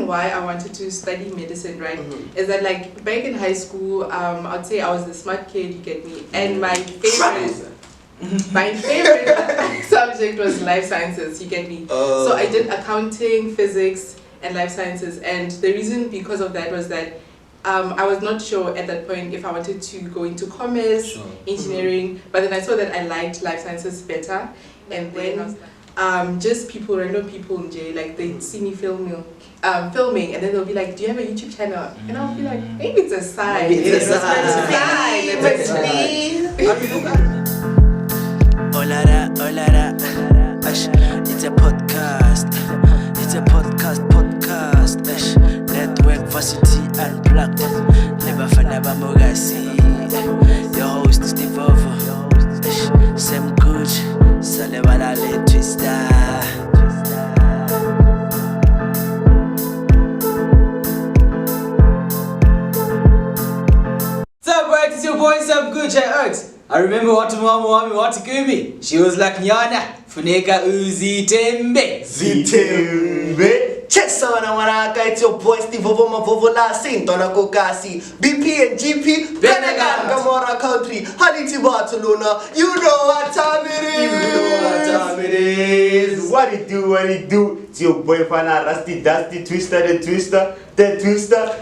why I wanted to study medicine, right, is that like back in high school, I'd say I was the smart kid, you get me, and my favorite subject was life sciences, you get me. So I did accounting, physics, and life sciences, and the reason because of that was that I was not sure at that point if I wanted to go into commerce, engineering, but then I saw that I liked life sciences better, and then just random people in J, like they'd see me filming, and then they'll be like, do you have a YouTube channel? And I'll be like, maybe it's a sign. It's a podcast. It's a podcast. Network Varsity Unplugged. Never Mogasi. Your host is Stevovo. Sirmguj. Phemelo and TWISTA. It's your boy Sirmguj. I remember what mama what to give me. She was like, Nyana, funeka uzitembe. Chesa wanaka, it's your boy Stevovo-Mavovolase and TWISTA. BP and GP, Benegan, Gamora Country, Haliti Barcelona. You know what time it is. What it do? It's your boy Fana Rusty, Dusty, Twista, the TWISTA.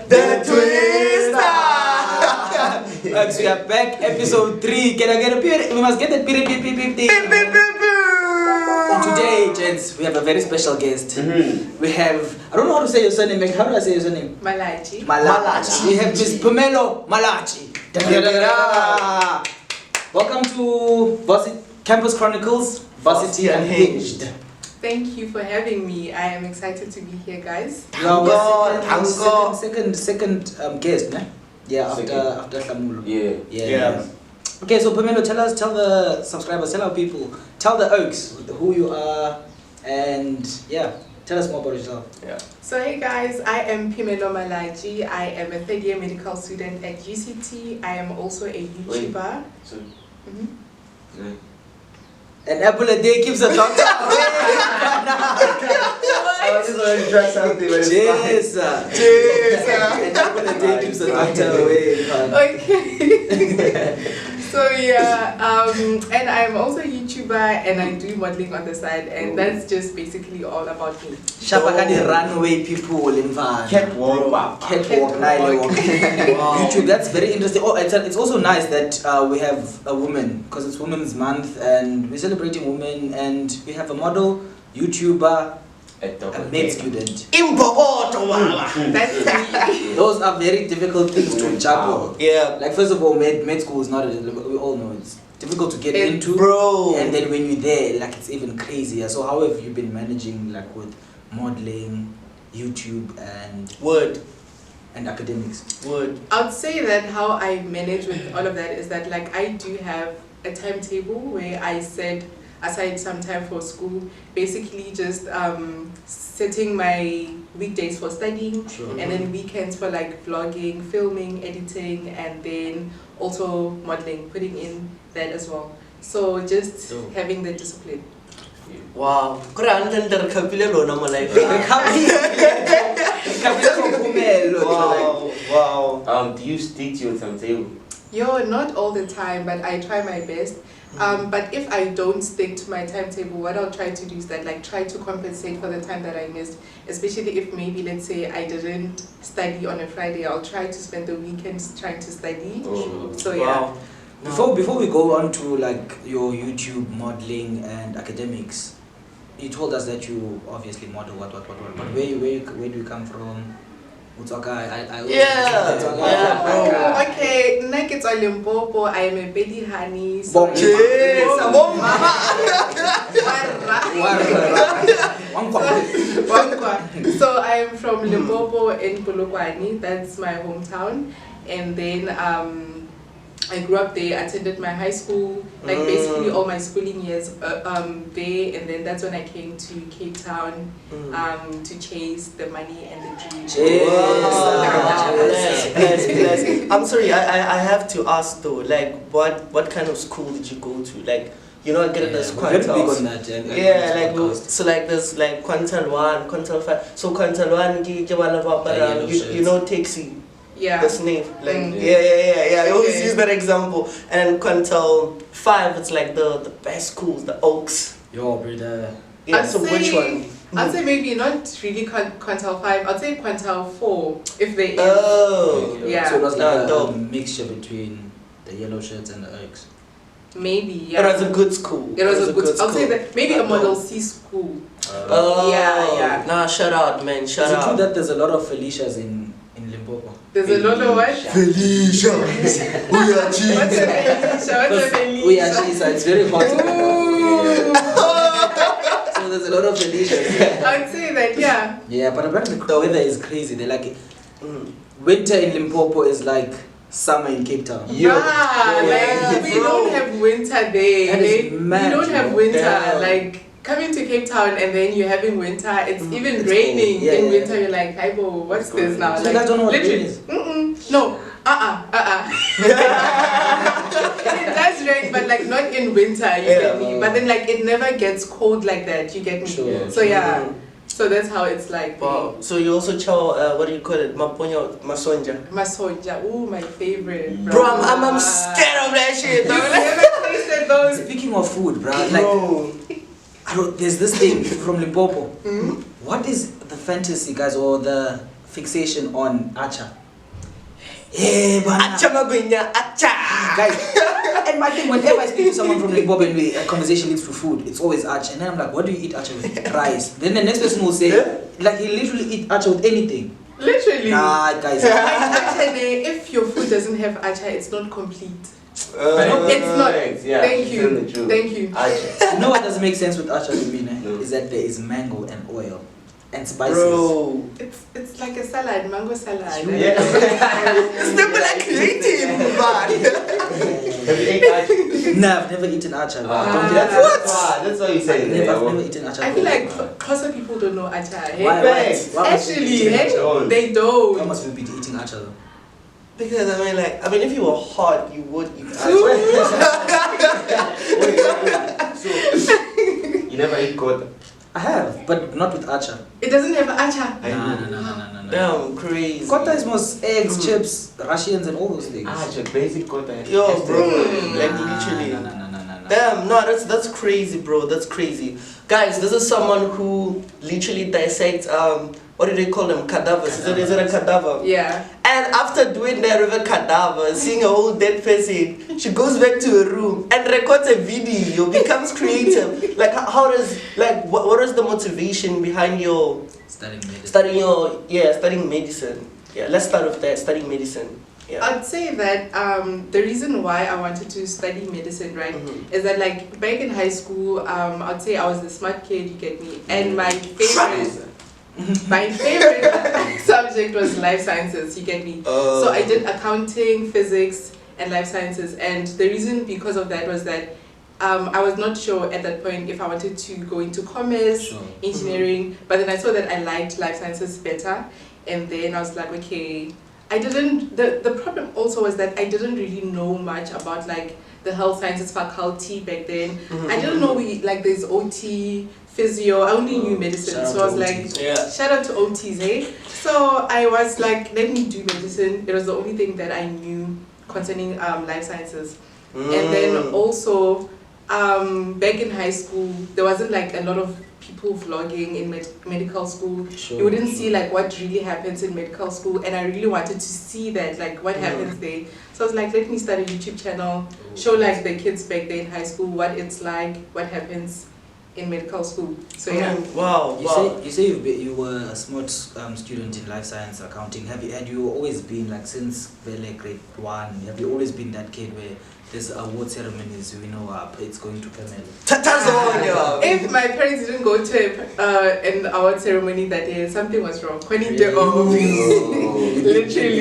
We are back, episode 3. Can I get a period? We must get that period. Today, gents, we have a very special guest. We have, I don't know how to say your surname. How do I say your surname? Malachi. We have Miss Phemelo Malachi. Welcome to Varsity, Campus Chronicles, Varsity Unhinged. Thank you for having me. I am excited to be here, guys. You are second guest, ne? Yeah, after Phemelo. Yeah. Okay, so Phemelo, tell the subscribers, tell our people, tell the Oaks who you are, and yeah, tell us more about yourself. Yeah. So hey guys, I am Phemelo Malachi. I am a third-year medical student at UCT. I am also a YouTuber. An apple a day keeps a doctor away. I was just going to try something, but it's fine. An apple a day keeps a doctor away. Okay. So yeah, and I'm also a YouTuber and I do modeling on the side, and that's just basically all about me. Shapakani runway people in van. Catwalk. YouTube, that's very interesting. Oh, it's also nice that we have a woman, because it's Women's Month and we're celebrating women, and we have a model, YouTuber, a med student. Those are very difficult things to juggle. Yeah. Like first of all, med school is not we all know it's difficult to get into. Bro. And then when you're there, like it's even crazier. So how have you been managing like with modeling, YouTube and academics? I'd say that how I manage with all of that is that like I do have a timetable where I set aside some time for school, basically just setting my weekdays for studying, and then weekends for like vlogging, filming, editing, and then also modeling, putting in that as well. So just having the discipline. Wow. Wow. Do you stick to your timetable? Not all the time, but I try my best. But if I don't stick to my timetable, what I'll try to do is that like try to compensate for the time that I missed, especially if maybe let's say I didn't study on a Friday, I'll try to spend the weekends trying to study. So yeah. Before we go on to like your YouTube modeling and academics, you told us that you obviously model what, but where do you come from? Okay, next it's Limpopo. I am a Betty Honey. So I am from Limpopo in Polokwane. That's my hometown. And then I grew up there, attended my high school, like basically all my schooling years there, and then that's when I came to Cape Town to chase the money and the dreams. I'm sorry, I have to ask though, like what kind of school did you go to? Like You know, I get it as quintiles. Very big on that, yeah, like so like there's like quintile 1, quintile 5. So quintile 1 you know taxi. Yeah. The snake. Like yeah. I always use that example. And quintile 5 it's like the best schools, the Oaks. Yo, brother. Yeah, so which one? I'd say maybe not really quintile 5, I'd say quintile 4 if they is. Oh. Yeah. So it was like a mixture between the yellow shirts and the Oaks. Maybe, yeah. It was a good school. It was a good school. I'll say that maybe a Model C school. Yeah. Nah, shout out, man. Shout out. Is it true that there's a lot of Felicias in Limpopo? There's a lot of what? Felicia. What's a Felicia? It's very hot. So there's a lot of Felicias. I'd say that, yeah. Yeah, but apparently the weather is crazy. They're like, winter in Limpopo is like summer in Cape Town. We don't have winter there. We don't have winter. Like coming to Cape Town and then you're having winter. It's even raining in winter. You're like, "Hi, bo, what's this now?" So like, you guys don't know what rain is? No. It does rain, but like not in winter. You get me. But then like it never gets cold like that. You get me. Sure. So yeah. So that's how it's like. Wow. So you also chow, what do you call it? Maponyo, masonja. Masonja. Ooh, my favorite. Bro, I'm scared of that shit. You never tasted those? Speaking of food, bro, like, there's this thing from Limpopo. What is the fantasy, guys, or the fixation on acha? Yeah, acha magwinya, acha. Guys, and my thing, whenever I speak to someone from Limpopo and a conversation leads to food, it's always acha. And then I'm like, what do you eat acha with? Rice. Then the next person will say, like, he literally eat acha with anything. Literally. Nah, guys. Actually, if your food doesn't have acha, it's not complete. It's not. Yeah, Thank you. Thank you. You know what doesn't make sense with acha to me, is that there is mango and oil and spices. Bro, it's like a salad, mango salad. Yeah. It's never like creative, man. Have you ate acha? No, I've never eaten acha. That's what you say. I've never eaten acha. I feel like Xhosa people don't know acha. Hey? Why Actually, they don't. How must we be eating acha though? Because I mean, if you were hot, you would eat acha. So, you never eat kota? I have, but not with acha. It doesn't have acha. No. Damn, crazy. Kota is most eggs, chips, Russians, and all those things. Acha, basic kota. Yo, bro, like literally. No. Damn, no, that's crazy, bro. That's crazy. Guys, this is someone who literally dissects what do they call them? Cadavers. Is it a cadaver? Yeah. And after doing that with a cadaver, seeing a whole dead person, she goes back to her room and records a video, becomes creative. Like, how does, like, what is the motivation behind your studying medicine? Yeah, let's start with that, studying medicine. Yeah. I'd say that the reason why I wanted to study medicine, right, is that like back in high school, I'd say I was the smart kid, you get me, and my favorite subject was life sciences, you get me. So I did accounting, physics, and life sciences, and the reason because of that was that I was not sure at that point if I wanted to go into commerce, engineering, but then I saw that I liked life sciences better, and then I was like, okay, I didn't, the problem also was that I didn't really know much about like the health sciences faculty back then. I didn't know there's OT, physio, I only knew medicine, so I was like, shout out to OTs, hey? So I was like, let me do medicine. It was the only thing that I knew concerning life sciences. And then also, back in high school, there wasn't like a lot of people vlogging in medical school. You wouldn't see like what really happens in medical school, and I really wanted to see that, like what happens there. So I was like, let me start a YouTube channel, show like the kids back there in high school what it's like, what happens in medical school. So yeah. Wow. You say you were a smart student in life science accounting. Had you always been like since grade 1? Have you always been that kid where there's award ceremonies, it's going to Phemelo? If my parents didn't go to an award ceremony that day, something was wrong. Literally.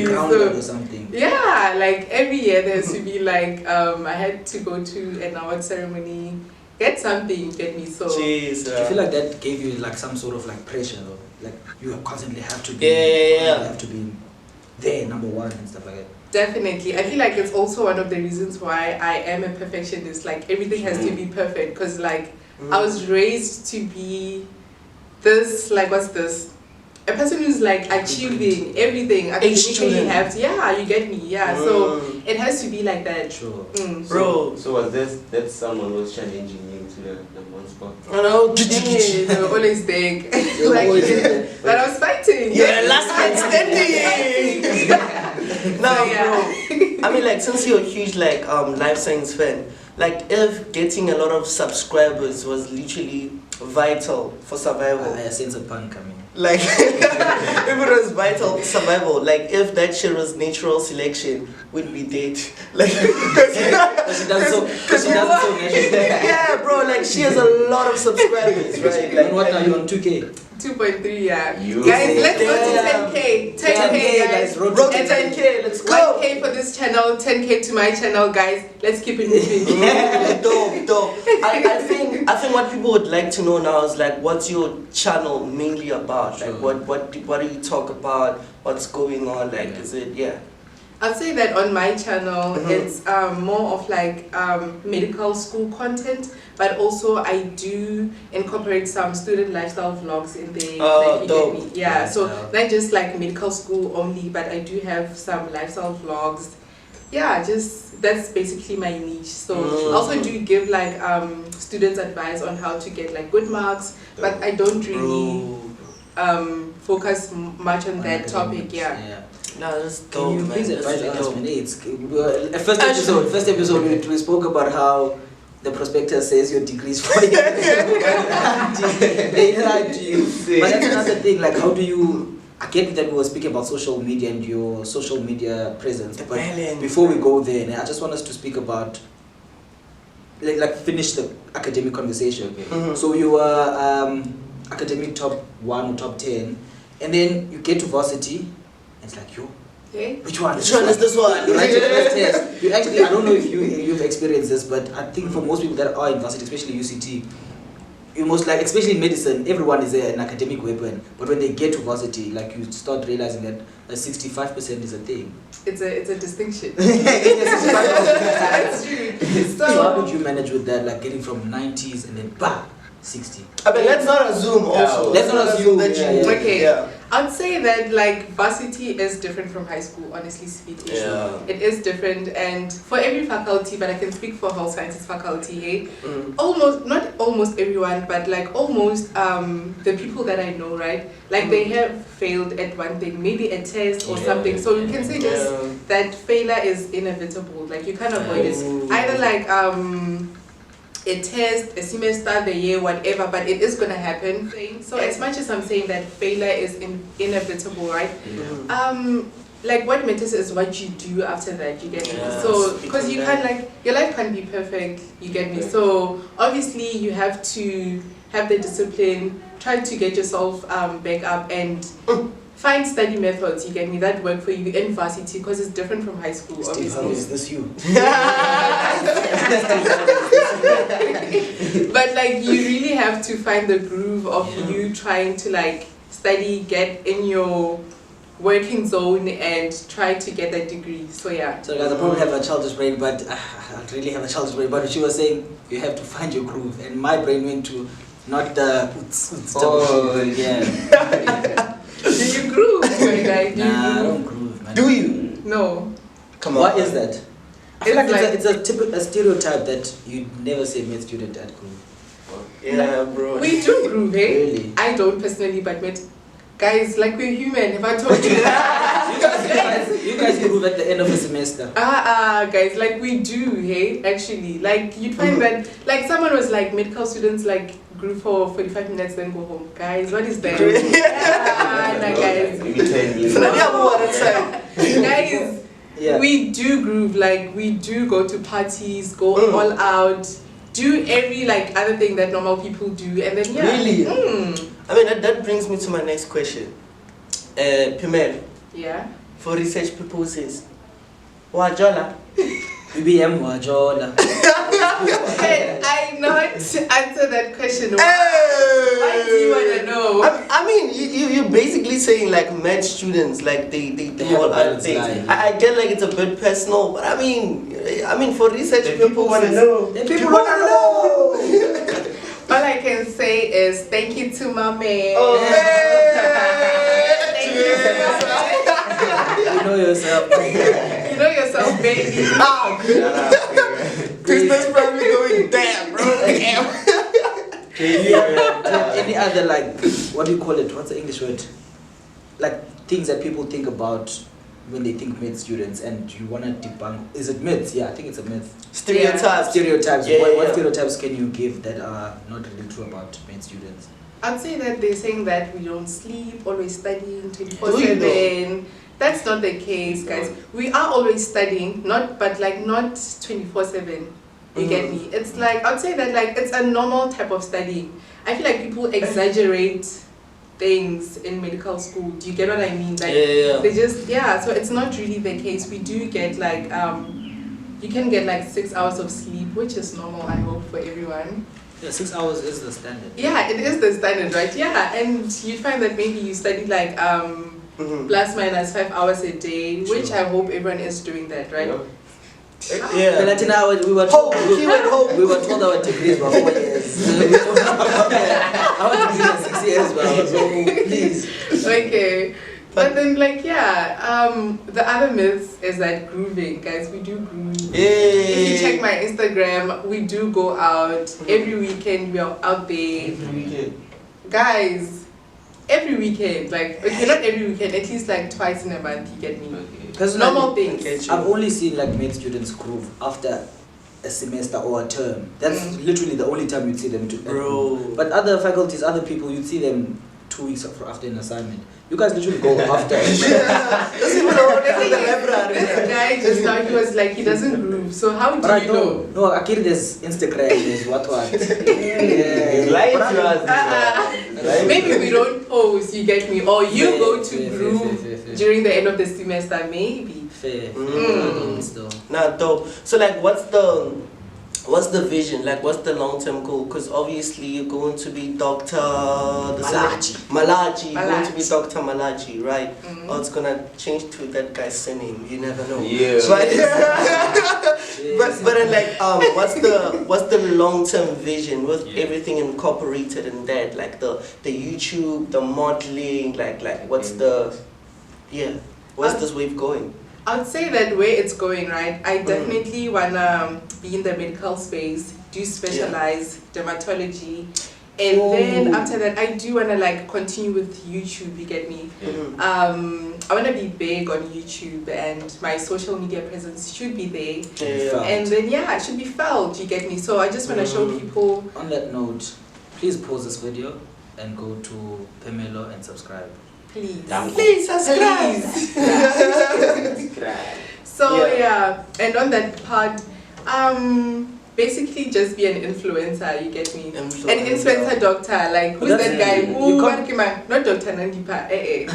Or something. Yeah, like every year there has to be like I had to go to an award ceremony, get something, get me. So jeez, I feel like that gave you like some sort of like pressure, though. Like you constantly have to be, you have to be there, number one and stuff like that. Definitely. I feel like it's also one of the reasons why I am a perfectionist. Like everything has to be perfect because like I was raised to be this, like what's this? A person who's like achieving everything. Academically have to, yeah, you get me, yeah. So it has to be like that. Sure. Bro. So was that someone was challenging you to the number one spot? I know. They were always think like, but I was fighting. Yeah, last man standing. No, bro. I mean, like, since you're a huge like life science fan, like, if getting a lot of subscribers was literally vital for survival. I sense a pun coming. Like, if it was vital for survival, like, if that shit was natural selection, we'd be dead. Like, because she does so naturally. Yeah, bro, like, she has a lot of subscribers, right? Like, what are you on 2K? 2.3, yeah. You Guys, let's go to 10K. 10K, guys. Road to 10K, let's go. 1K for this channel, 10K to my channel, guys. Let's keep it moving. Dope. I think what people would like to know now is like, what's your channel mainly about? Like, what do you talk about? What's going on? Like, is it I'd say that on my channel, it's more of like medical school content, but also I do incorporate some student lifestyle vlogs in there. Oh, dope. Yeah, so not just like medical school only, but I do have some lifestyle vlogs. Yeah, just that's basically my niche. So I also do give like students advice on how to get like good marks, but I don't really focus much on that topic. Yeah. No, that's dope. Can you please advise us, man? First episode we spoke about how the prospectus says your degrees for you. They lied to you. But that's another thing, like how do you, I get that we were speaking about social media and your social media presence, but before we go there, I just want us to speak about, like finish the academic conversation. So you were academic top 1 or top 10, and then you get to Varsity. It's like, yo, which one is this one? You write your first test. You actually, I don't know if you've experienced this, but I think for most people that are in Varsity, especially UCT, you most like, especially in medicine, everyone is an academic weapon. But when they get to Varsity, like you start realizing that 65% is a thing. It's a distinction. That's true. So how did you manage with that, like getting from 90s and then 60? I mean, let's not assume also. Let's not assume that you... Okay. I'd say that like Varsity is different from high school, honestly speaking. It is different, and for every faculty, but I can speak for health sciences faculty, hey? Not almost everyone, but like almost the people that I know, right? Like they have failed at one thing, maybe a test or something. So you can say just that failure is inevitable. Like you can't avoid it. Either like a test, a semester, the year, whatever, but it is going to happen. So as much as I'm saying that failure is inevitable, right? Like what matters is what you do after that, you get me? So, because you can't like, your life can't be perfect, you get me? So obviously you have to have the discipline, try to get yourself back up and find study methods, you get me, that work for you in Varsity because it's different from high school, obviously. How is this you? But like you really have to find the groove of you trying to like study, get in your working zone and try to get that degree. So yeah. So guys, I probably have a childish brain, but I really have a childish brain. But she was saying you have to find your groove, and my brain went to not the Do you groove? Like, I don't groove, man. Do you? No. Come on. What is that? I feel like it's a stereotype that you never say med student at groove. Yeah, bro. We do groove, eh? Really? I don't personally, but guys, like we're human. Have I told you? You guys groove at the end of the semester. Guys, like we do, hey? Actually, like you'd find that, like someone was like, medical students like groove for 45 minutes, then go home. Guys, what is that? Guys. Yeah. We do groove, like we do go to parties, go all out, do every like other thing that normal people do, and then Really? I mean that brings me to my next question. Phemelo. Yeah. For research purposes, wajola. BBM wajola. I not answer that question? Why? Hey! Why do you want to know? I mean, you're basically saying like med students, like they do all other things. I get like it's a bit personal, but I mean for research people want to know. People want to know. All I can say is thank you to my man. Oh, Thank you to my man. You know yourself. You know yourself, baby. Twista's probably going, damn, bro. Damn. Any other, like, what do you call it? What's the English word? Like things that people think about when they think med students, and you want to debunk. Is it myths? Yeah, I think it's a myth. Stereotypes. Stereotypes. Yeah, What stereotypes can you give that are not really true about med students? I'd say that they're saying that we don't sleep, always studying Do you 24/7. That's not the case, guys. We are always studying, not 24/7. You get me? It's like, I'd say that like it's a normal type of studying. I feel like people exaggerate things in medical school. Do you get what I mean? Like they just so it's not really the case. We do get like you can get like 6 hours of sleep, which is normal, I hope, for everyone. Yeah, 6 hours is the standard. Yeah, it is the standard, right? Yeah, and you find that maybe you study like plus minus 5 hours a day, which I hope everyone is doing that, right? Yeah. We were told our degrees were 4 years. Our degrees are 6 years, bro. So please. Okay. But then the other myth is that grooving, guys, we do groove. If you check my Instagram, we do go out. Every weekend we are out there. Guys, every weekend, like, okay, not every weekend, at least like twice in a month, you get me? Because normal things. I've only seen like med students groove after a semester or a term. That's literally the only time you'd see them bro. But other faculties, other people, you'd see them 2 weeks after an assignment. You guys literally go after. This guy just now, he was like, he doesn't groove. So how do you know? No, Akiri, there's Instagram, there's what. He's lying to us. Maybe we don't post, you get me? Or you go to groove during the end of the semester, maybe. Fair. Nah, dope. So like, what's the vision? Like, what's the long-term goal? Because obviously you're going to be Dr. Malachi. You're going to be Dr. Malachi, right? Or it's gonna change to that guy's surname. You never know. Yeah. But then like, what's the long-term vision with everything incorporated in that? Like the YouTube, the modeling, like what's where's this wave going? I'd say that where it's going, right, I definitely want to be in the medical space, do specialize dermatology, and then after that I do want to like continue with YouTube, you get me? I want to be big on YouTube, and my social media presence should be there, and then it should be felt, you get me? So I just want to show people. On that note, please pause this video and go to Phemelo and subscribe. Please subscribe. So and on that part, basically just be an influencer, you get me? An influencer doctor, like who's that guy? Not Dr. Nandipa. You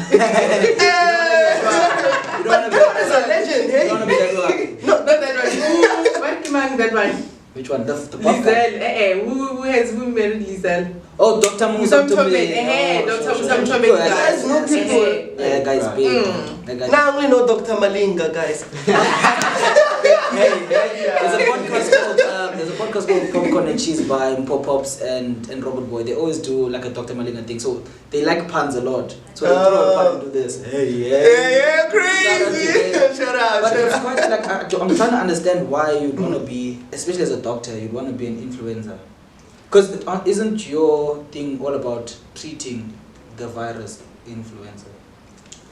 don't want to be a legend, hey? You don't want to be that one. No, not that one. That one. Which one? The Lizelle. Who married Lizelle? Oh, Dr. Musa Mtome. Dr. Musa Mtome. Guys, no people. That guy's big. Now I only know Dr. Malinga, guys. There's a podcast called Popcorn and Cheese by Pop-Ups and Robert Boy. They always do like a Dr. Malinga thing. So they like puns a lot. So they throw a pun and do this. Hey, crazy. Shut up. But it's quite like, I'm trying to understand why you'd want to be, especially as a doctor, you'd want to be an influencer. Because isn't your thing all about treating the virus, influenza?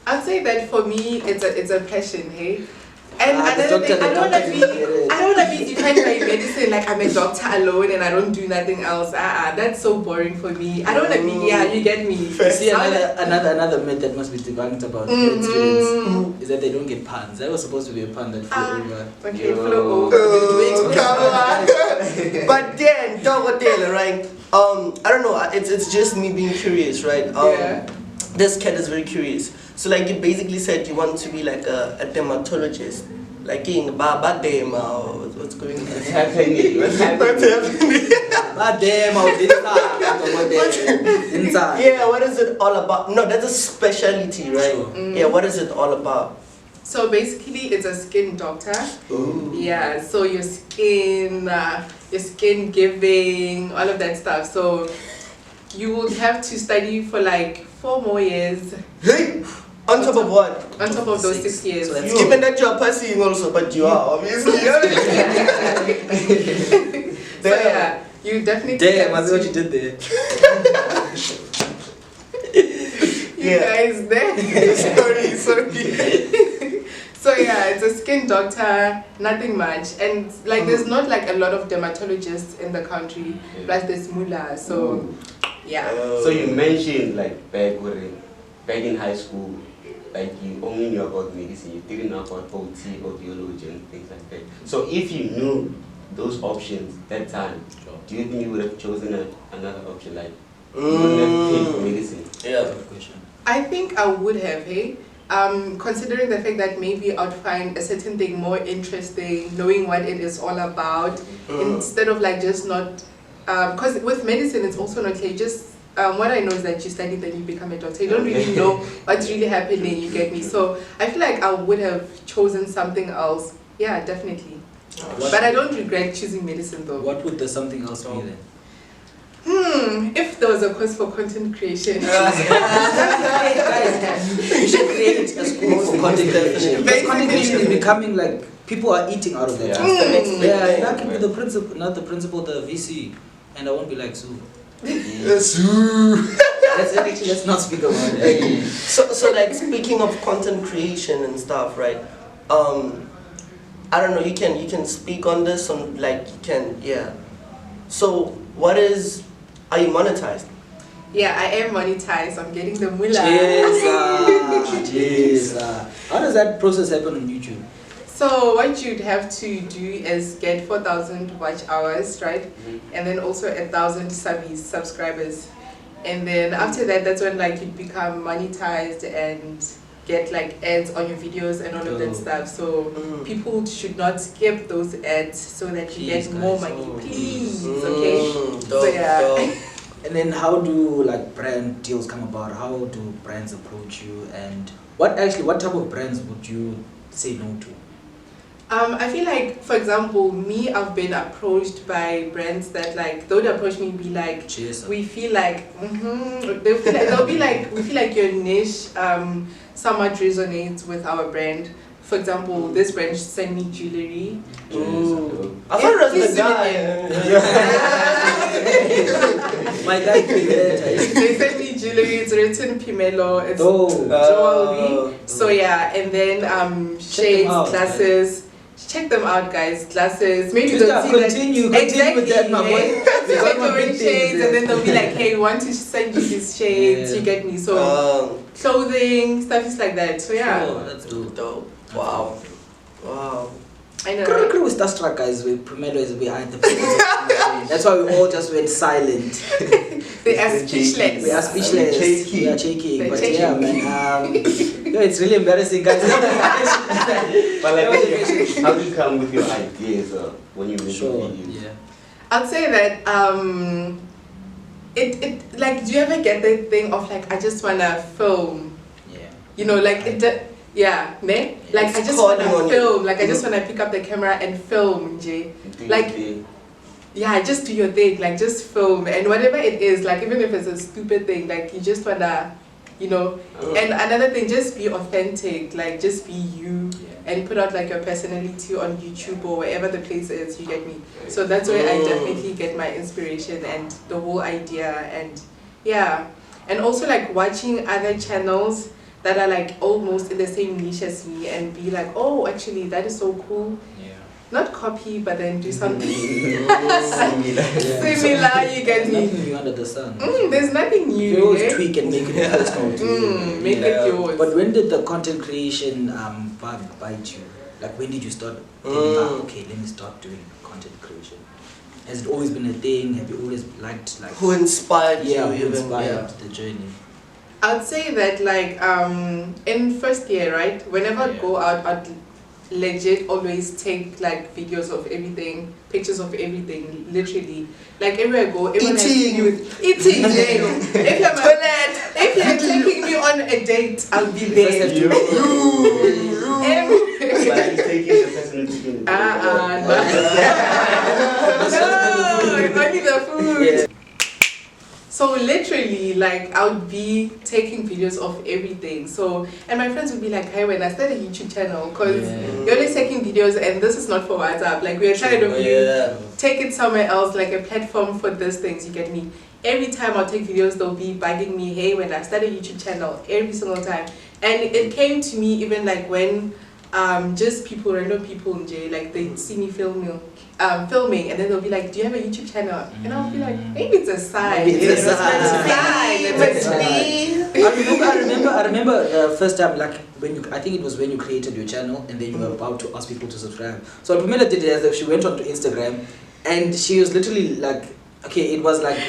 I'd say that for me, it's a passion, hey? And another thing, I don't want to be defined by medicine like I'm a doctor alone and I don't do nothing else. That's so boring for me. I don't want to be, you get me. See, another myth that must be debunked about med students is that they don't get puns. That was supposed to be a pun that flew over. Okay, flow over. But then, right? I don't know, it's just me being curious, right? This cat is very curious. So like you basically said you want to be like a dermatologist. Like in what's going on? What's happening? Yeah, what is it all about? No, that's a specialty, right? Sure. Yeah, what is it all about? So basically, it's a skin doctor. Ooh. Yeah, so your skin giving, all of that stuff. So you will have to study for like 4 more years. Hey! On top of what? On top of those 6 years. So that's Given that you're pursuing also, but you are obviously. So yeah, you definitely Damn, I have see what to- you did there. You guys there. sorry. So yeah, it's a skin doctor, nothing much. And like there's not like a lot of dermatologists in the country, plus there's Mula, so yeah. So you mentioned like back in high school, like you only knew about medicine, you didn't know about OT, audiology and things like that. So if you knew those options that time, do you think you would have chosen another option, like you wouldn't have picked medicine? Yeah. Good question. I think I would have, hey? Considering the fact that maybe I'd find a certain thing more interesting, knowing what it is all about, instead of like just not, because with medicine it's also not clear, just what I know is that you study then you become a doctor. You don't really know what's really happening, you get me? So I feel like I would have chosen something else. Yeah, definitely. But I don't regret choosing medicine though. What would the something else be then? If there was a course for content creation. You should create a school for content creation. Because content creation is becoming like, people are eating out of that. Yeah, and I can be the principal, not the principal, the VC. And I won't be like, Sue. Let's not speak about it. So like speaking of content creation and stuff, right? I don't know, you can speak on this on like you can, yeah. So are you monetized? Yeah, I am monetized. I'm getting the mullah. Yes. How does that process happen on YouTube? So what you'd have to do is get 4,000 watch hours, right? And then also 1,000 subscribers. And then after that, that's when like you'd become monetized and get like ads on your videos and all of that stuff. So people should not skip those ads so that you get more money, please. Okay. So yeah. And then how do like brand deals come about? How do brands approach you? And what type of brands would you say no to? I feel like, for example, me, I've been approached by brands that like, they would approach me and be like, we feel like, they'll be like, we feel like your niche somewhat resonates with our brand. For example, this brand sent me jewelry. I thought it was the guy. My guy They sent me jewelry, it's written Phemelo, it's jewelry. So yeah, and then shades, glasses. Check them out, guys. Glasses. Maybe they'll see continue with that, my boy. Check orange shades, and then they'll be like, "Hey, we want to send you these shades." You get me? So clothing, stuff is like that. So yeah. Oh, that's dope. Wow. I know. Right? We're starstruck, guys. Phemelo is behind the scenes. That's why we all just went silent. They are speechless. We are speechless. We are shaking. But yeah, man. It's really embarrassing, guys. But like, how do you come with your ideas when you make videos? Yeah. I'd say that it like, do you ever get the thing of like, I just wanna film? Yeah. You know, like it. Yeah, ne? Like I just wanna film. Like I just wanna pick up the camera and film, Jay. Like. Yeah, just do your thing, like just film, and whatever it is, like even if it's a stupid thing, like you just wanna, you know. And another thing, just be authentic, like just be you, and put out like your personality on YouTube or wherever the place is, you get me? So that's where I definitely get my inspiration and the whole idea, and yeah. And also like watching other channels that are like almost in the same niche as me and be like, oh, actually that is so cool. Not copy, but then do something similar, you get me? There's nothing new under the sun. There's nothing new. You always tweak and make it personal to you. Make it yours. But when did the content creation bug bite you? Like when did you start thinking, okay, let me start doing content creation? Has it always been a thing? Have you always liked like... Who inspired you? Who inspired the journey? I'd say that like in first year, right? Whenever I'd go out, legit always take like videos of everything, pictures of everything, literally. Like everywhere I go, everyone has seen me with eating. If you're taking me on a date, I'll be there. Like taking the personal chicken. No, only the food. Yeah. So literally, like, I would be taking videos of everything. So, and my friends would be like, hey, when I started a YouTube channel, because you're always taking videos, and this is not for WhatsApp. Like, we're trying to take it somewhere else, like a platform for these things, you get me? Every time I'll take videos, they'll be bugging me, hey, when I started a YouTube channel, every single time. And it came to me even like when just people, random people in jail, like they see me filming, and then they'll be like, do you have a YouTube channel? And I'll be like, maybe it's a sign. Maybe it's a sign. I remember the first time, like when you, I think it was when you created your channel and then you were about to ask people to subscribe. So Phemelo did it as if she went onto Instagram and she was literally like, okay, it was like,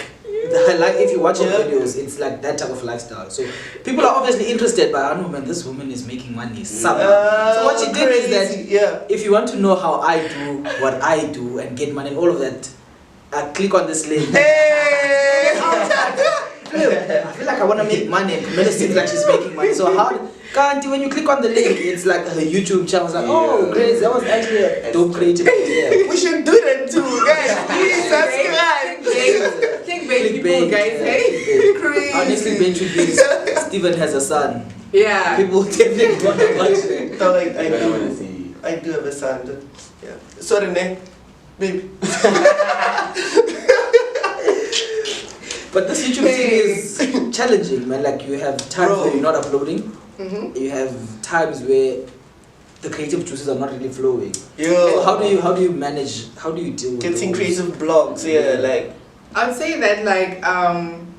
like if you watch her videos, it's like that type of lifestyle. So people are obviously interested, but I know, man, this woman is making money somehow. So what she did is that if you want to know how I do what I do and get money and all of that, click on this link. Hey! I feel like I want to make money and Phemelo seems like she's making money. So how can't you, when you click on the link, it's like her YouTube channel. It's like, oh, great, that was actually a dope creative idea. We should do that too, guys. Please subscribe. Clickbait people, guys. Hey, crazy. Honestly, Ben should be. Steven has a son. Yeah. People definitely want to watch it. So like, I do have a son. Yeah. Sorry, ne, baby. But this YouTube thing is challenging, man. Like you have times where you're not uploading. You have times where the creative juices are not really flowing. So how do you manage? How do you deal with getting creative blogs? Like I'd say that like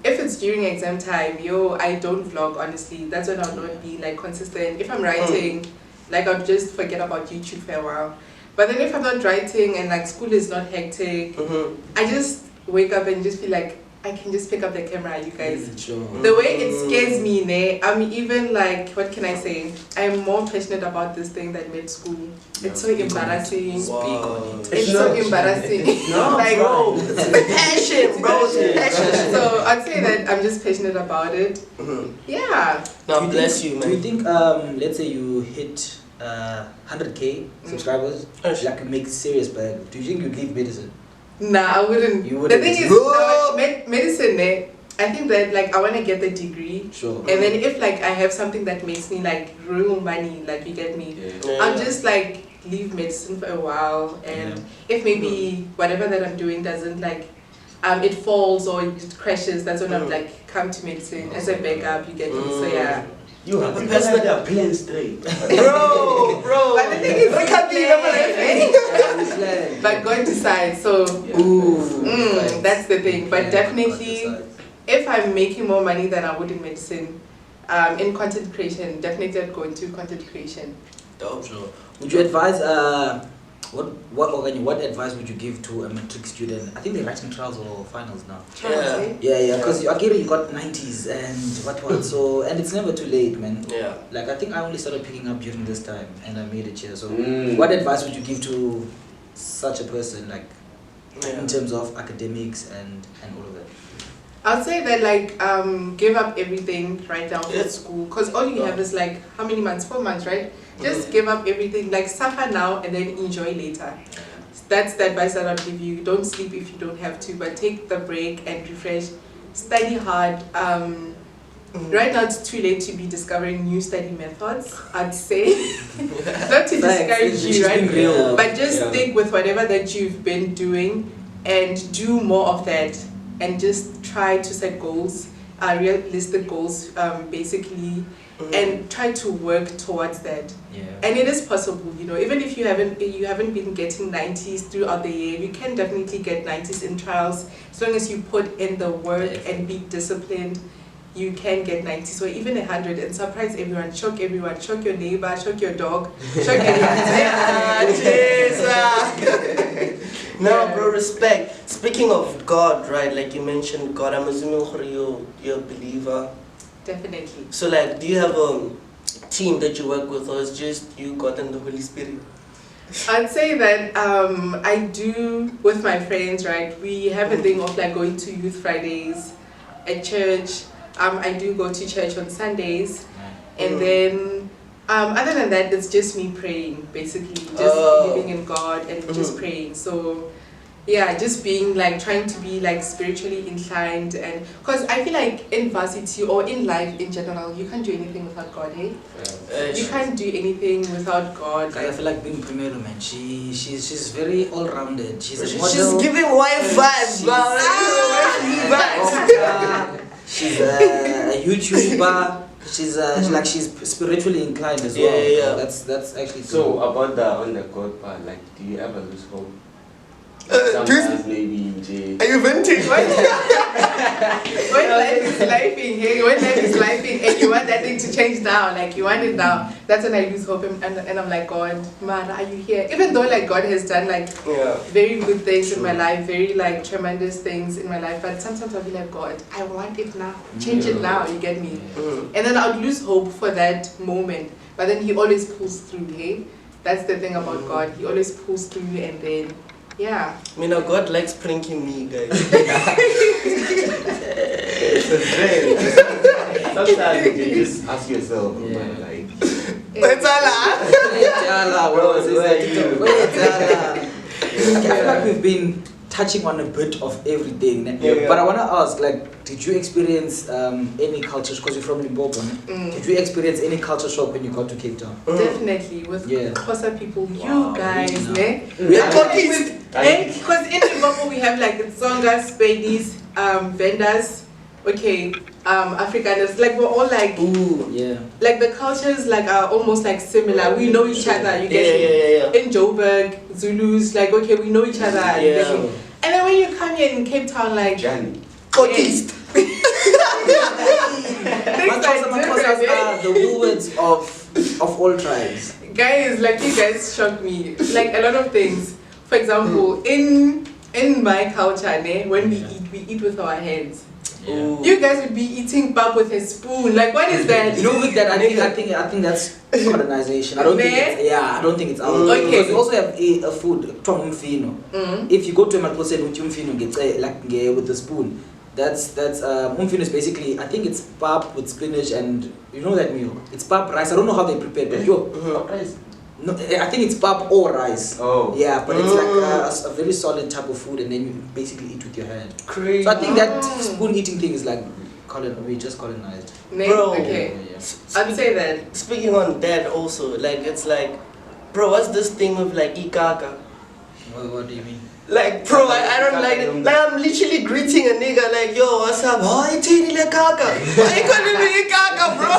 if it's during exam time, I don't vlog, honestly. That's when I'll not be like consistent. If I'm writing, like I'll just forget about YouTube for a while. But then if I'm not writing and like school is not hectic, I just wake up and just feel like I can just pick up the camera, you guys. The way it scares me, I'm even like, what can I say? I'm more passionate about this thing than med school. It's so embarrassing. It's so embarrassing. No, like, bro, it's passion, bro. It's passion. So I'd say that I'm just passionate about it. Yeah. God bless you, man. Do you think, let's say you hit 100K subscribers, like make serious bag, do you think you'd leave medicine? Nah, I wouldn't. You wouldn't. The thing is, medicine, I think that like I want to get the degree. Sure. And then if like I have something that makes me like real money, like you get me, I'll just like leave medicine for a while. And if maybe whatever that I'm doing doesn't like, it falls or it crashes, that's when I'm like come to medicine as a backup. You get me? So yeah. You have the person that are playing straight. Bro. But the thing is, but God decides. So that's the thing. But definitely, if I'm making more money than I would in medicine, in content creation, definitely I'd go into content creation. Dope. Sure. Would you advise what advice would you give to a matric student? I think they're writing trials or finals now. Yeah. Because you got 90s and what. So and it's never too late, man. Yeah. Like I think I only started picking up during this time and I made it here. So what advice would you give to such a person, like in terms of academics and all of that? I'll say that like give up everything right now for school, because all you have is like how many months? 4 months, right? Just give up everything, like suffer now and then enjoy later. That's the advice that I'll give you. Don't sleep if you don't have to, but take the break and refresh. Study hard. Right now it's too late to be discovering new study methods, I'd say. Not to discourage you, right? But just stick with whatever that you've been doing and do more of that, and just try to set goals, realistic goals, basically. And try to work towards that. And it is possible, even if you haven't been getting 90s throughout the year, you can definitely get 90s in trials. As long as you put in the work and be disciplined, you can get 90s or even 100 and surprise everyone, shock your neighbor, shock your dog, shock everyone. No, bro, respect. Speaking of God, right, like you mentioned God, I'm assuming you're a believer. Definitely. So like, do you have team that you work with, or it's just you, God, and the Holy Spirit? I'd say that I do with my friends, right? We have a thing of like going to Youth Fridays at church. I do go to church on Sundays, and then other than that, it's just me praying, basically, just believing in God and just praying. So yeah, just being like trying to be like spiritually inclined, and because I feel like in varsity or in life in general, you can't do anything without God, hey? You can't do anything without God. I feel like being Phemelo, man. She's very all rounded. She's a model. She's giving wife vibes, man. She's a YouTuber. She's like she's spiritually inclined as well. Yeah. That's actually So about the on the God part, like, do you ever lose hope? Sometimes maybe in jail. Are you venting? When life is lifing, hey, when life is lifing and you want that thing to change now, like you want it now, that's when I lose hope, and I'm like, God, man, are you here? Even though like God has done like very good things in my life, very like tremendous things in my life, but sometimes I'll be like, God, I want it now, change it now, you get me? And then I would lose hope for that moment, but then He always pulls through, hey? That's the thing about God, He always pulls through, and then yeah. You know, God likes pranking me, guys. Sometimes you just ask yourself, like, I feel like we've been touching on a bit of everything, but I want to ask, like, did you experience any culture, because you're from Limpopo, did you experience any culture shock when you got to Cape Town? Definitely, with Xhosa people, you guys, ne? We are talking. Because in Limpopo we have like the Tsongas, Spanish, vendors, Afrikaners, like we're all like, like the cultures like are almost like similar. We know each other, you get me? In Joburg, Zulus, like we know each other. You get me? And then when you come here in Cape Town, like Makotis. Makotis are the Woolworths of all tribes. Guys, like you guys shock me. Like a lot of things. For example, in my culture, when we eat with our hands. You guys would be eating pap with a spoon. Like, what is that? You know, with that, I think that's colonization. I don't think it's ours. Because we also have a food, umfino. If you go to a Malpose with umfino, like with the spoon, that's umfino is basically, I think it's pap with spinach and you know that meal. It's pap rice. I don't know how they prepare, but rice. No, I think it's pap or rice. Yeah, but it's like a very solid type of food, and then you basically eat with your hand. Crazy. So I think that spoon eating thing is like we just colonized. Bro, I'd say that. Speaking on that also, like it's like, bro, what's this thing with like ikaka? What do you mean? Like, bro, I don't like it. Like, I'm literally greeting a nigga like, yo, what's up? Oh, it's le kaka. Why you calling me kaka, bro?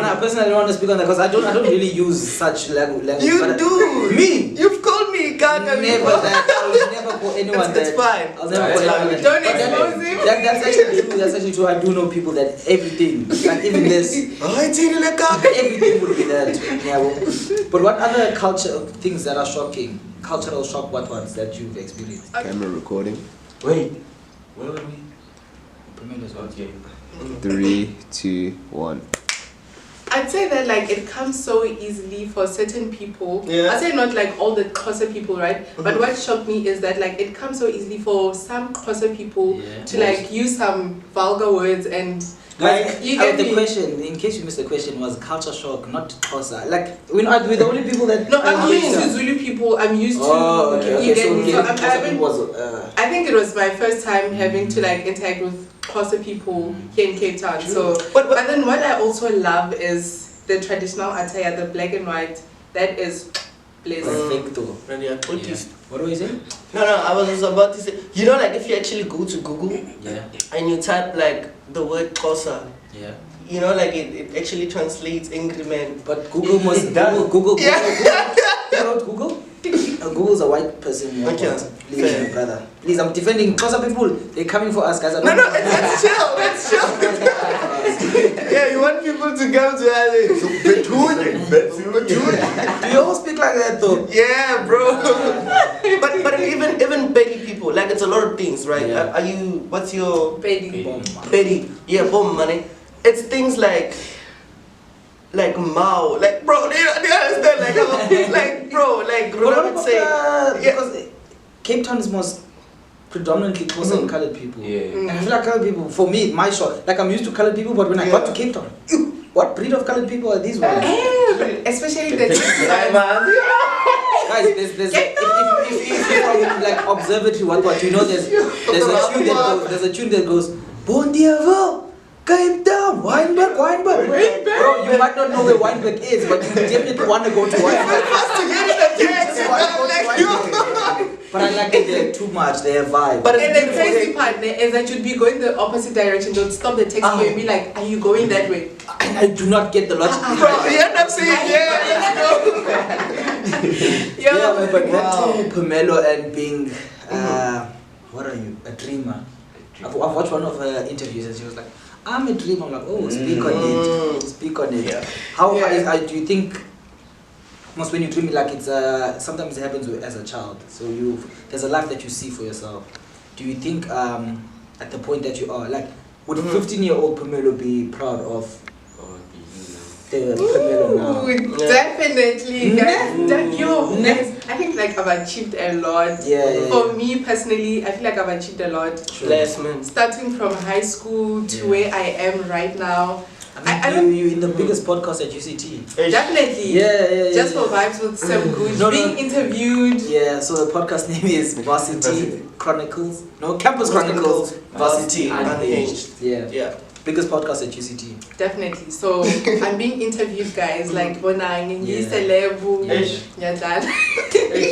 I personally don't want to speak on that because I don't really use such language. You do. Me? You've called me kaka. Never that. I will never call anyone that. It's fine. I'll never call anyone that. Don't expose him. That's actually true. That's actually true. I do know people that everything, like even this. Oh, it's le kaka. Everything would be that. Yeah. But what other things that are shocking? Cultural shock, what ones that you've experienced? Camera recording. Wait, where were we? Okay. 3, 2, 1. I'd say that like it comes so easily for certain people. Yeah. I'd say not like all the Xhosa people, right? But what shocked me is that like it comes so easily for some Xhosa people to like use some vulgar words and like you get the me? question, in case you missed the question, was culture shock, not Xhosa. Like we're the only people that. No, I'm used to Zulu people. I'm used to. You get me? So I think it was my first time having to like interact with Xhosa people here in Cape Town. So, but then what I also love is the traditional attire, the black and white. That is perfecto. What do you say? No, I was just about to say, you know, like if you actually go to Google and you type like the word Xhosa, you know, like it actually translates angry man. But Google must Google. You wrote Google? Google's a white person. Okay. Please, my brother. Please, I'm defending Xhosa people. They're coming for us, guys. No, let's chill. Yeah, you want people to come to us. Do you all speak like that though? Yeah, bro. but even Betty people, like it's a lot of things, right? What's your Betty? Betty. Yeah, bomb money. It's things like like Mao, like bro, do you understand? Like, like bro, like Rona would say, because Cape Town is most predominantly Xhosa and colored people. And I feel like colored people, for me, my shock, like I'm used to colored people, but when I got to Cape Town, what breed of colored people are these ones? Especially the guys, there's if you're from like observatory, what you know, there's a tune that goes Bon Diavo, Cape Town, Weinberg. Bro, you might not know where Weinberg is, but you definitely want to go to Weinberg. But I like that they're too much, they're vibe. But the crazy part is that you'd be going the opposite direction. Don't stop the taxi and be like, are you going that way? I do not get the logic. Bro, you end up saying, let's go. But that to Phemelo and being, what are you, a dreamer? I've watched one of her interviews and she was like, I'm a dreamer. I'm like, oh, speak on it. Yeah. How do you think, most when you dream, like it's sometimes it happens as a child, so there's a life that you see for yourself. Do you think at the point that you are, like, would 15-year-old Phemelo be proud of the Phemelo now? Definitely, guys. I think like I've achieved a lot. For me personally, I feel like I've achieved a lot. Starting from high school to where I am right now. You're in the biggest podcast at UCT. Definitely. Just for vibes with Sirmguj. Being interviewed. Yeah, so the podcast name is Varsity Chronicles. No, Campus Chronicles. Varsity Unhinged. Yeah. Biggest podcast at UCT. Definitely. So I'm being interviewed, guys. Like Bonang and Yiselebu. Yeah, dad.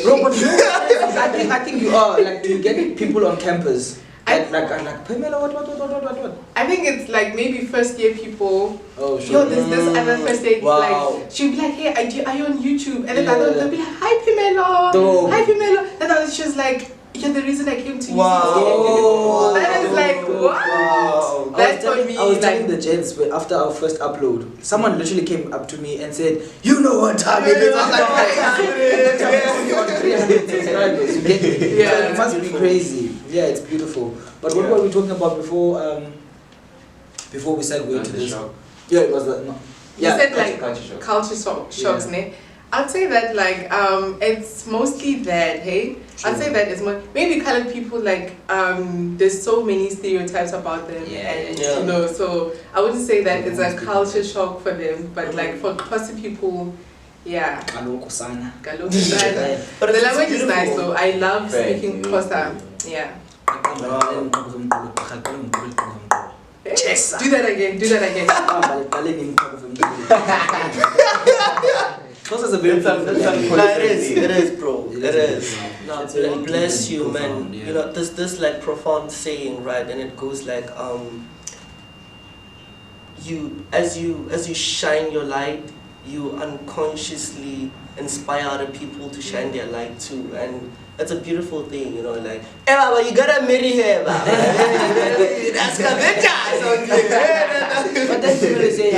Bro, but I think you are, like, do you get people on campus? Like Phemelo, what? I think it's like maybe first year people. Oh, sure. Yo, there's this other first year. Like, she'll be like, hey, are you on YouTube? And then they'll be like, hi Phemelo. Hi Phemelo. And she was like, you're the reason I came to Wow. And I was like, what? Wow. That's for me. I was telling the gents after our first upload, someone literally came up to me and said, you know what time it is? I was like, 300 subscribers. You get it? Yeah. It must be crazy. Yeah, it's beautiful. But what were we talking about before we segue to this? Yeah, it was that. You said like culture shocks, ne? I'd say that like it's mostly that, hey? I'd say that it's more, maybe colored people, like there's so many stereotypes about them, and you know, so I wouldn't say that it's a culture shock for them, but like for Xhosa people, Galoko sana. But the language is nice, so I love speaking Xhosa. Yeah. Do that again. Xhosa is a very it is, bro. It is. No, bless you, man. You know, there's this like profound saying, right? And it goes like, you as you shine your light, you unconsciously inspire other people to shine their light too, and that's a beautiful thing, you know, like, hey Baba, you gotta marry her, Baba. That's but that's what they say.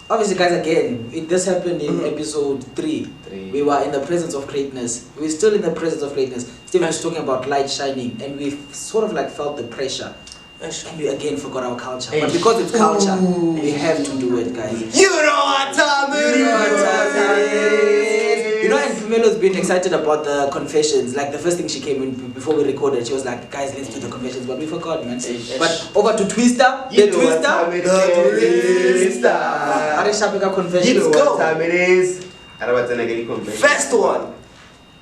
Obviously, guys, again, this happened in episode 3. We were in the presence of greatness. We're still in the presence of greatness. Steven was talking about light shining, and we sort of like felt the pressure. And we again forgot our culture. But because it's culture, we have to do it, guys. You know what time it is! You know, and Phemelo's been excited about the confessions. Like the first thing she came in before we recorded, she was like, guys, let's do the confessions. But we forgot, man. But over to TWISTA. The TWISTA. Confessions. You know what time it is. First one.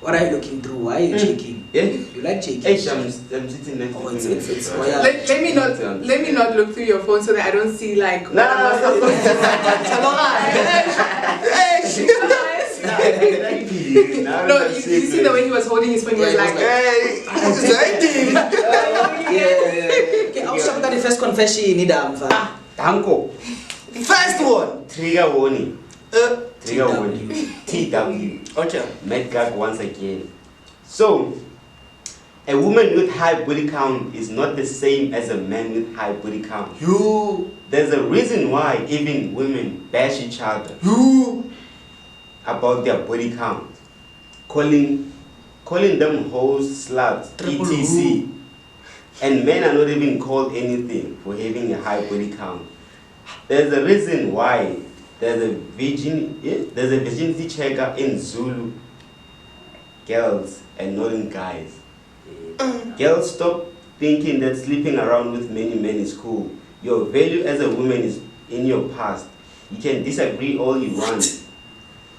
What are you looking through? Why are you checking? Yeah. You like checking? I'm sitting next to it's let me not look through your phone so that I don't see like No, you see the way he was holding his phone, he was like, hey, okay, I'll show you the first confession you Tanko. First one. Trigger warning. Trigger warning. TW. Okay. Medgag once again. So, a woman with high body count is not the same as a man with high body count. There's a reason why even women bash each other about their body count, calling them hoes, sluts, etc. And men are not even called anything for having a high body count. There's a reason why there's a virginity checker in Zulu girls and not in guys. Girls, stop thinking that sleeping around with many men is cool. Your value as a woman is in your past. You can disagree all you want.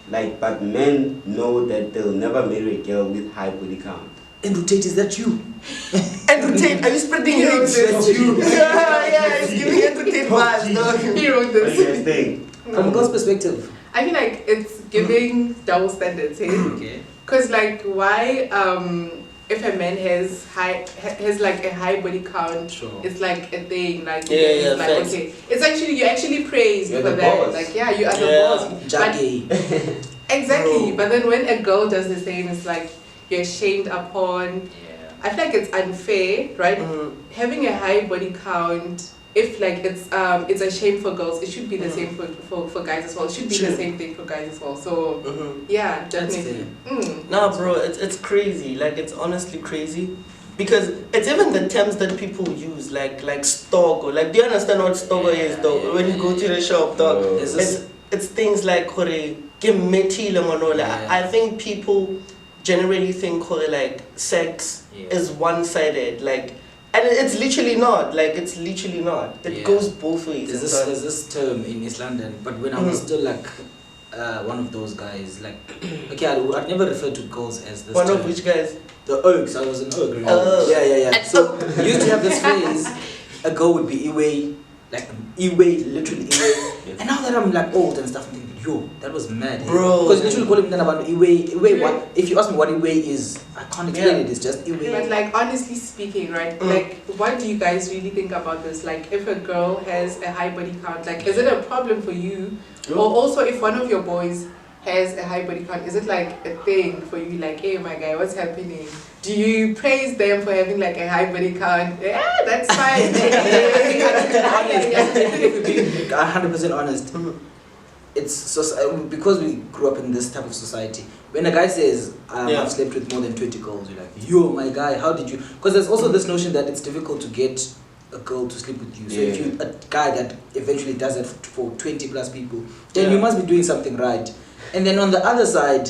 But men know that they'll never marry a girl with high body count. Andrew Tate, is that you? Andrew Tate, are you spreading hate? That's you. Yeah, it's giving Andrew Tate vibes, dog. He wrote What do you this. guys think? From a girl's perspective. I feel like it's giving double standards, hey? Okay. Because why if a man has like a high body count, Sure. it's like a thing, facts. okay, it's actually you're actually praised You're for the that, boss. you are the boss. Jackie. Exactly, Bro. but then when a girl does the same, it's like you're shamed upon. Yeah. I feel like it's unfair, right? Having a high body count, if it's a shame for girls, it should be the same for guys as well. It should be the same thing for guys as well. So yeah, definitely. Nah, bro, it's crazy. It's honestly crazy. Because it's even the terms that people use, like stogo. Do you understand what stogo is, though? When you go to the shop, dog, it's things like I think people generally think sex is one-sided, and it's literally not. It's literally not. It goes both ways. There's this term in East London, but when I was still one of those guys, okay, I'd never refer to girls as this One term. of which guys? The Oaks. I was an Oak. Right? Oh. Yeah. So we used to have this phrase, a girl would be Iwe, literally Iwe. And now that I'm old and stuff, I'm thinking, yo, that was mad. Bro. Because literally call him then about Iwe, what? If you ask me what Iwe is, I can't explain it, it's just Iwe. But honestly speaking, right, what do you guys really think about this? If a girl has a high body count, is it a problem for you? Or also if one of your boys has a high body count, is it a thing for you, hey my guy, what's happening? Do you praise them for having a high body count? Yeah, that's fine. If we're being 100% honest, it's because we grew up in this type of society. When a guy says, I've slept with more than 20 girls, you're like, yo, my guy, how did you? Because there's also this notion that it's difficult to get a girl to sleep with you. So if you're a guy that eventually does it for 20 plus people, then you must be doing something right. And then on the other side,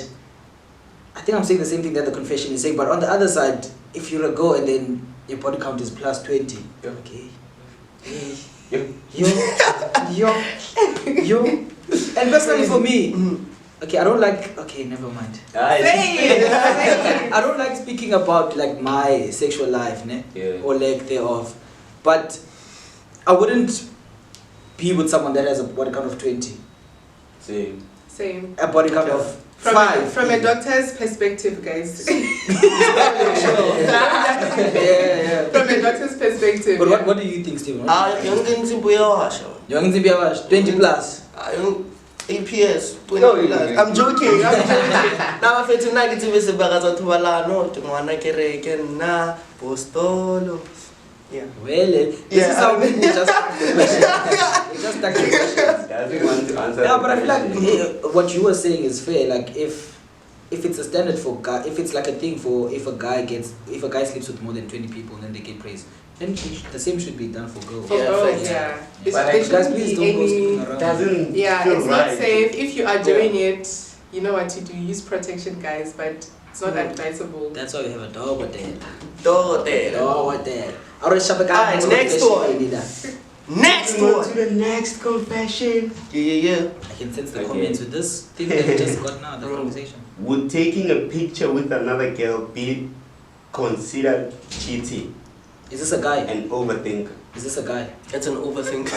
I think I'm saying the same thing that the confession is saying, but on the other side, if you're a girl and then your body count is plus 20, okay. Yo. And personally for me, okay, I don't never mind. I don't like speaking about my sexual life, or lack thereof. But I wouldn't be with someone that has a body count of 20. Same. A body count of 5. From a doctor's perspective, guys. Yeah. From a doctor's perspective. But what do you think, Steven? 20 plus. APS. I'm joking. Now I feel too negative is about to no to wanna na postolo. Yeah. Well, this is how people just stuck to questions. Doesn't want to answer. Yeah, but I feel what you were saying is fair. If it's a standard for guy, if it's a thing for if a guy sleeps with more than 20 people, then they get praise. Then the same should be done for girls. For girls, yeah. But guys, please don't go sleeping around. Doesn't feel it's not right. safe. If you are doing it, you know what to do. Use protection, guys, but it's not advisable. That's why we have a dog with that. Dog there. Next one. Next one. To the next confession. Yeah. I can sense the comments with this thing that we just got now, the conversation. Would taking a picture with another girl be considered cheating? Is this a guy? An overthinker. Is this a guy? It's an overthinker.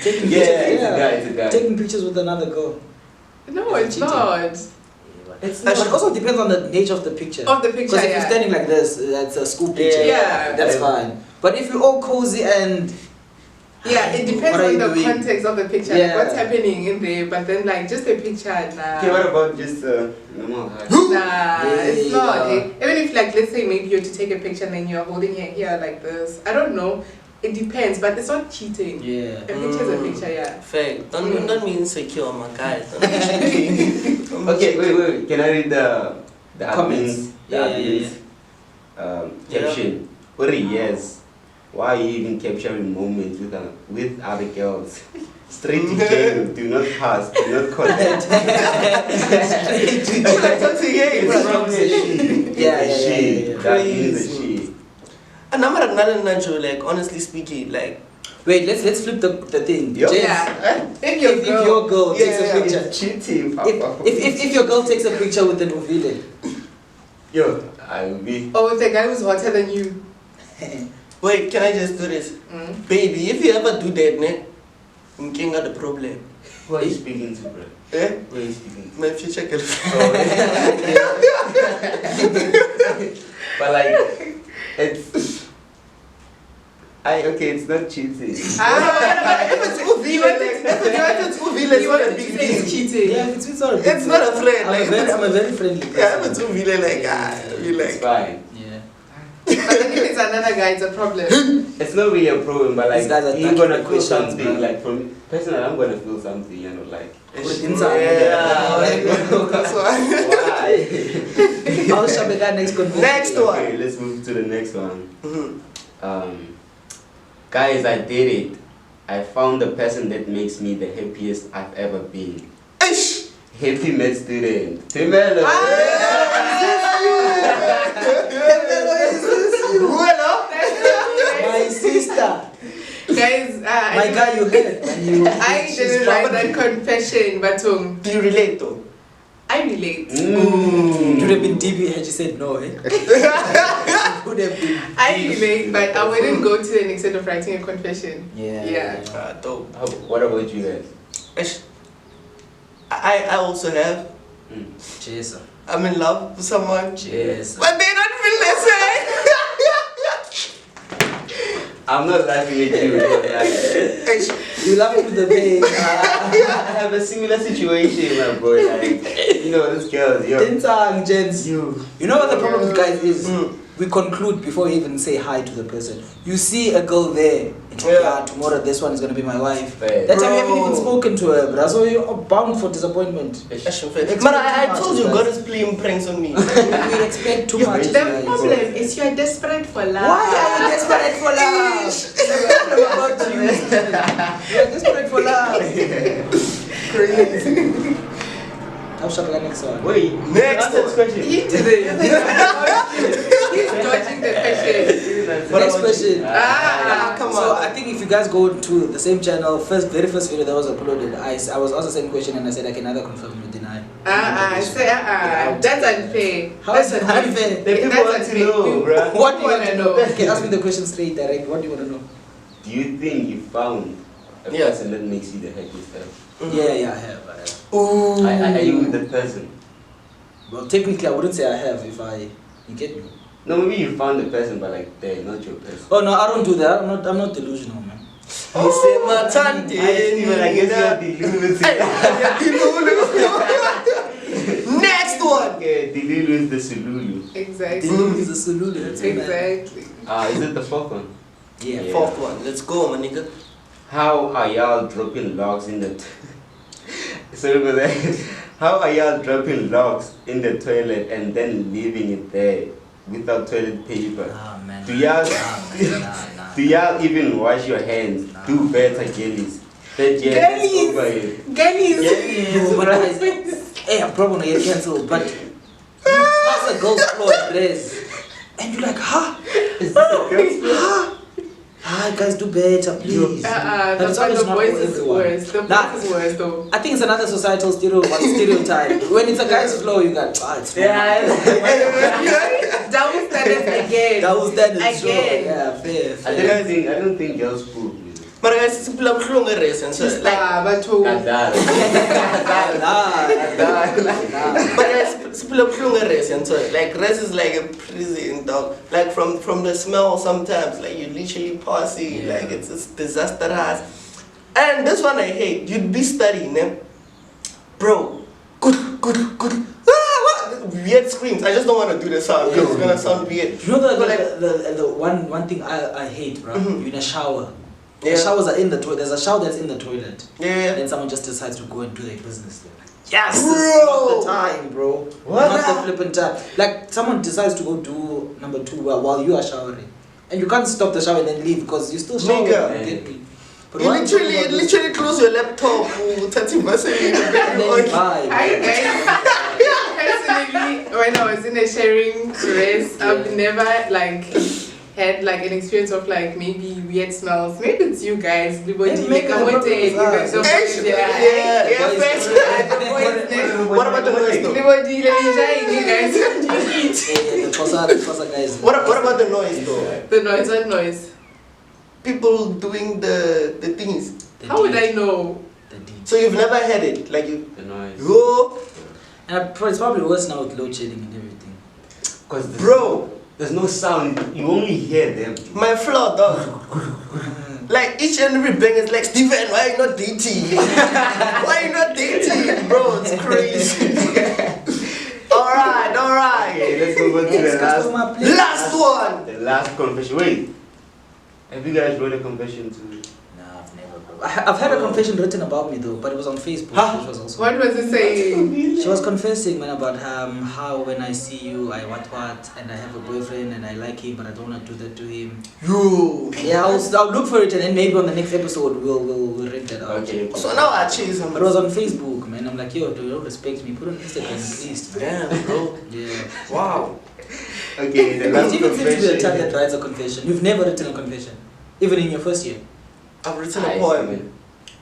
Taking It's a guy. Taking pictures with another girl. No, it's not. But it also depends on the nature of the picture. Of the picture, Because if you're standing like this, that's a school picture. Yeah. That's fine. But if you're all cozy and... Yeah, it depends What are on you the doing? context of the picture, Yeah. what's happening in there. But then, just a picture, nah. Okay, what about just normal? Nah, it's not. Yeah. Even if, let's say maybe you're to take a picture and then you're holding your hair like this. I don't know. It depends, but it's not cheating. Yeah. A picture's a picture, yeah. Fact. Don't be insecure, my guy. Okay, wait. Can I read the Comments? admins? The admins caption. Yes. why are you even capturing moments with other girls? Straight to jail, do not pass, do not connect. Straight to jail. Yeah. That means a she. And I'm like, honestly speaking, like. Wait, let's flip the thing. Yep. Yeah. If your girl takes a picture, cheating. If your girl takes a picture with the Uvile, yo, I will be. Oh, with the guy who's hotter than you. Wait, can I just do this? Baby, if you ever do that, I'm king of the problem. Who are you speaking to, bro? Eh? Who are you speaking to? My future girlfriend. But like, it's. Okay, it's not cheating. If it's Uvile, it's not a big deal. It's cheating. yeah, it's not a big It's not a threat. Like, I'm a very friendly person. yeah, if it's Uvile, like, be It's like. fine. Yeah. But then if it's another guy, it's a problem. It's not really a problem, but like, These guys are you're attacking gonna the feel questions, something. bro. Like, from personally, I'm gonna feel something, you know, like. Inside. That's why. Why? I'll shove it that next conversation. Next one. Okay, let's move to the next one. Guys, I did it. I found the person that makes me the happiest I've ever been. Ish! Happy med student. Phemelo. My sister. Guys, My guy, you heard. I didn't write that confession, but Do you relate though? I relate. It would have been DB had you said no, eh? It would have been. I relate, but I wouldn't go to an extent of writing a confession. Yeah. Dope. What about you guys? Ish. I also have. Cheers. I'm in love with someone. Cheers. But they don't feel the same. I'm not laughing at you. Ish. You love it with the babe. I have a similar situation, my boy. Like, you know, this girl, yo. Tinsang, gents. You. You know what the problem with guys is? We conclude before we even say hi to the person. You see a girl there, and you're like, yeah, tomorrow this one is gonna be my wife. Fair. That time you haven't even spoken to her, but so you're bound for disappointment. Man, I told you God is playing pranks on me. We expect too much. The problem is you are desperate for love. Why are you desperate for love? About you. You are desperate for love. Crazy. I'll shut the next one. Wait, Next answer this question. He didn't. He's dodging the question. Next question. Come So on. I think if you guys go to the same channel, very first video that was uploaded, I was asked the same question and I said I can neither confirm nor deny. That's unfair. How That's is it unfair? The people That's want to unfair. know, bruh. What do you wanna want to know? know? Okay, ask me the question straight, direct. What do you want to know? Do you think you found a Yeah. person that makes you the happiest ever? Yeah, I have. Ooh. Are you with the person? Well, technically, I wouldn't say I have if you get me. No, maybe you found the person, but like they're not your person. Oh no, I don't do that. I'm not delusional, man. He said, my tante. I guess you're Next one. Okay, Dilulu is the Sululu. Exactly. Dilulu is a Sululu. That's it, man. Exactly. Is it the fourth one? Yeah. Fourth one. Let's go, my nigga. How are y'all dropping logs in the Sorry for that. How are y'all dropping logs in the toilet and then leaving it there without toilet paper? Ah, man. Do y'all Nah. do y'all even wash your hands? Do better, girlies. That year is over it. Gullies. No, but hey, I'm probably gonna get cancelled, but you pass a girl's floor dress and you're like, huh? Is this a girl's floor? Ah, guys, do better, please. That's always The not voice for is everyone. worse. The Nah. voice is worse though. I think it's another societal stereotype. When it's a guy's floor, you got, it's Double standards again. double standards, sure. Again. Yeah, fair. I don't think girls poop. But guys, it's a long race and so like. But to Nah. But guys, it's a long race and so like race is like a prison dog. Like from the smell sometimes, like you literally passing, like it's disastrous. And this one I hate. You'd be studying, bro. Good. What? Weird screams. I just don't want to do the sound because it's gonna sound weird. You know But like, the one thing I hate, bro? You're in a shower. Yeah. The showers are in the toilet. There's a shower that's in the toilet. yeah. Then someone just decides to go and do their business there. Like, yes, Bro! this is not the time, bro. What? Not the flipping time. Like someone decides to go do number 2 while you are showering. And you can't stop the shower and then leave because you still shower. But you literally close your laptop, 30 minutes and then you buy. Personally, when I was in a sharing race, I've never had an experience of maybe weird smells. Maybe it's you guys. What about the noise though? What about the noise though? The noise, what noise? People doing the things. How would I know? So you've never had it? The noise. Yo. And it's probably worse now with load shedding and everything. Because bro, there's no sound. You only hear them. My floor, dog. Each and every bang is like, Steven, why are you not dating? Why are you not dating? Bro, it's crazy. Alright. Okay, let's move on to the last one. The last confession. Wait. Have you guys wrote a confession to me? Nah, I've never. I've had a confession written about me though, but it was on Facebook. Which was also what was it saying? She was confessing, man, about how when I see you, I what, and I have a boyfriend and I like him, but I don't want to do that to him. Yo. Yeah, I'll look for it and then maybe on the next episode we'll read that out. Okay. So now I chase him. But it was on Facebook, man. I'm like, yo, do you don't respect me? Put on Instagram at least. Damn, bro. Yeah. Wow. Okay, the last Even confession. seems to be a child that writes a confession. You've never written a confession, even in your first year. I've written a poem.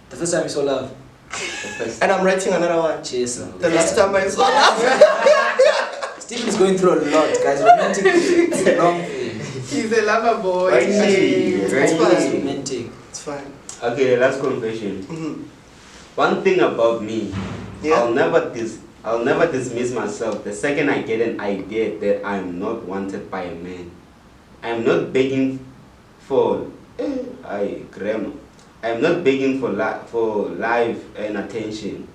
The first time you saw love. And I'm writing another one. Cheers. The last time I saw love. Stephen's going through a lot, guys. Romantic. It's a long thing. He's a lover boy. It's fine. Romantic. It's fine. Okay, the last confession. One thing about me, yeah. I'll never dismiss myself the second I get an idea that I'm not wanted by a man. I'm not begging for grammar. I'm not begging for life and attention.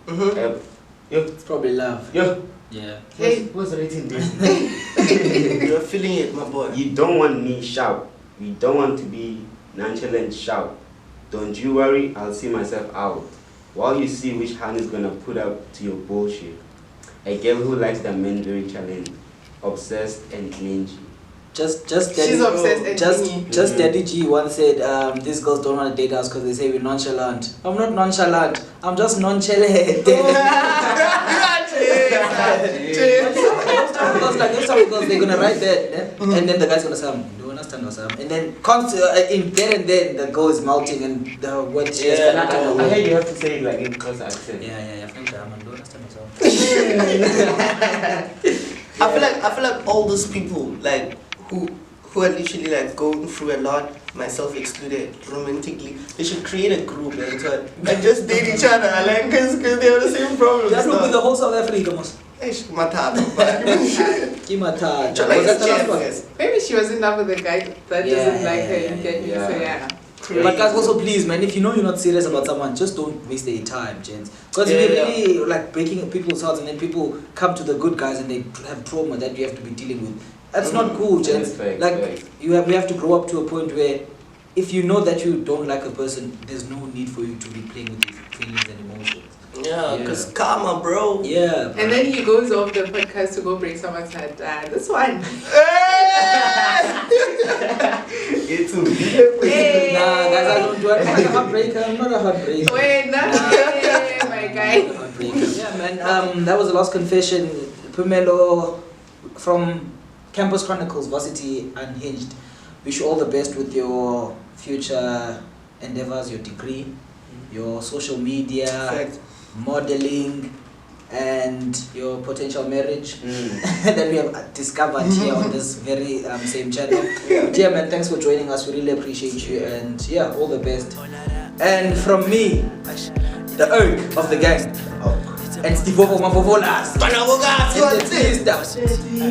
It's probably love. Yeah. Hey, what's writing this? You're feeling it, my boy. You don't want me shout. You don't want to be nonchalant shout. Don't you worry, I'll see myself out. While you see which hand is gonna put up to your bullshit. A girl who likes the men very challenged, obsessed and clingy. She's obsessed and just Daddy G once said, these girls don't want to date us because they say we're nonchalant. I'm not nonchalant. I'm just nonchalant. There's some girls they're gonna write that, and then the guy's gonna say, "Do you understand or something?" And then in there and then the girl is melting and the word she has I heard you have to say it in close accent. Yeah. French, I don't understand myself. I feel like all those people who are literally going through a lot, myself excluded, romantically, they should create a group and just date each other, because they have the same problems. That would be the whole South Africa, most. Maybe she was in love with a guy that doesn't like her. You get me? So yeah. But guys, also please, man, if you know you're not serious about someone, just don't waste their time, gents. Because we're really breaking people's hearts, and then people come to the good guys and they have trauma that you have to be dealing with. That's not cool, gents. We have to grow up to a point where if you know that you don't like a person, there's no need for you to be playing with these feelings and emotions. Yeah, because karma, bro. Yeah. And then he goes off the podcast to go break someone's heart. This one. It's a hey. Nah, guys, I don't do it. I'm not a heartbreaker. I'm not a heartbreaker. Wait, not my guy. Yeah, man. That was the last confession. Phemelo from Campus Chronicles, Varsity, Unhinged. Wish you all the best with your future endeavors, your degree, your social media, modeling, and your potential marriage that we have discovered here on this very same channel. Yeah, man, thanks for joining us. We really appreciate you, and yeah, all the best. And from me, the Erg of the gang, and Stevovo-Mavovolase and TWISTA.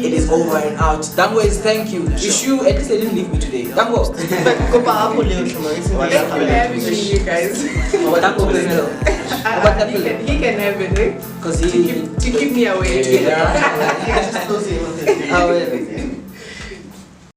It is over and out. Dango is thank you. Wish you, at least they didn't leave me today. Dango. Thank you for having me, you guys. Dango Phemelo. He can have it, Because to keep me away. Yeah.